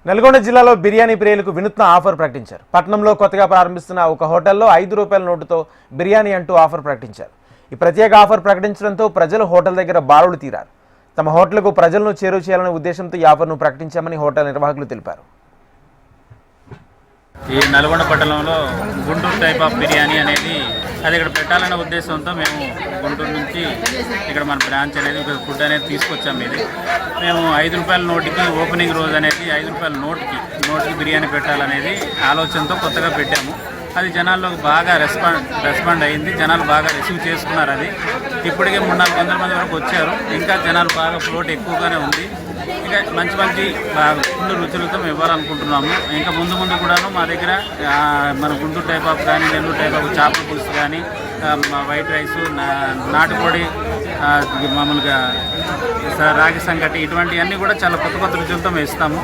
నల్గొండ జిల్లాలో బిర్యానీ ప్రియులకు వినూత్న ఆఫర్ ప్రకటించారు. పట్నంలో కొత్తగా ప్రారంభిస్తున్న ఒక హోటల్లో ₹5 నోటుతో బిర్యానీ అంటూ ఆఫర్ ప్రకటించారు. ఈ ప్రత్యేక ఆఫర్ ప్రకటించడంతో ప్రజలు హోటల్ దగ్గర బారులు తీరారు. తమ హోటల్కు ప్రజలను చేరువ చేయాలనే ఉద్దేశంతో ఈ ఆఫర్ను ప్రకటించామని హోటల్ నిర్వాహకులు తెలిపారు. ఈ నల్గొండ పట్టణంలో గుంటూరు టైప్ ఆఫ్ బిర్యానీ అనేది అది ఇక్కడ పెట్టాలనే ఉద్దేశంతో మేము గుంటూరు నుంచి ఇక్కడ మన బ్రాంచ్ అనేది ఫుడ్ అనేది తీసుకొచ్చాము. ఇది మేము ₹5 నోటుకి ఓపెనింగ్ రోజు అనేది ₹5 నోటుకి బిర్యానీ పెట్టాలనేది ఆలోచనతో కొత్తగా పెట్టాము. అది జనాల్లో బాగా రెస్పాండ్ అయింది. జనాలు బాగా రిసీవ్ చేసుకున్నారు. అది ఇప్పటికే 300-400 మంది వరకు వచ్చారు. ఇంకా జనాలు బాగా ఫ్లోట్ ఎక్కువగానే ఉంది. ఇంకా మంచి ఫుడ్ రుచులతో మేము ఇవ్వాలనుకుంటున్నాము. ఇంకా ముందు కూడాను మా దగ్గర మన గుంటూరు టైప్ ఆఫ్ కానీ నెల్లూరు టైప్ ఆఫ్ చేపల పులుసు కానీ వైట్ రైసు నాటుకోడి మామూలుగా రాగి సంగటి ఇటువంటివన్నీ కూడా చాలా కొత్త రుచులతో మేము ఇస్తాము.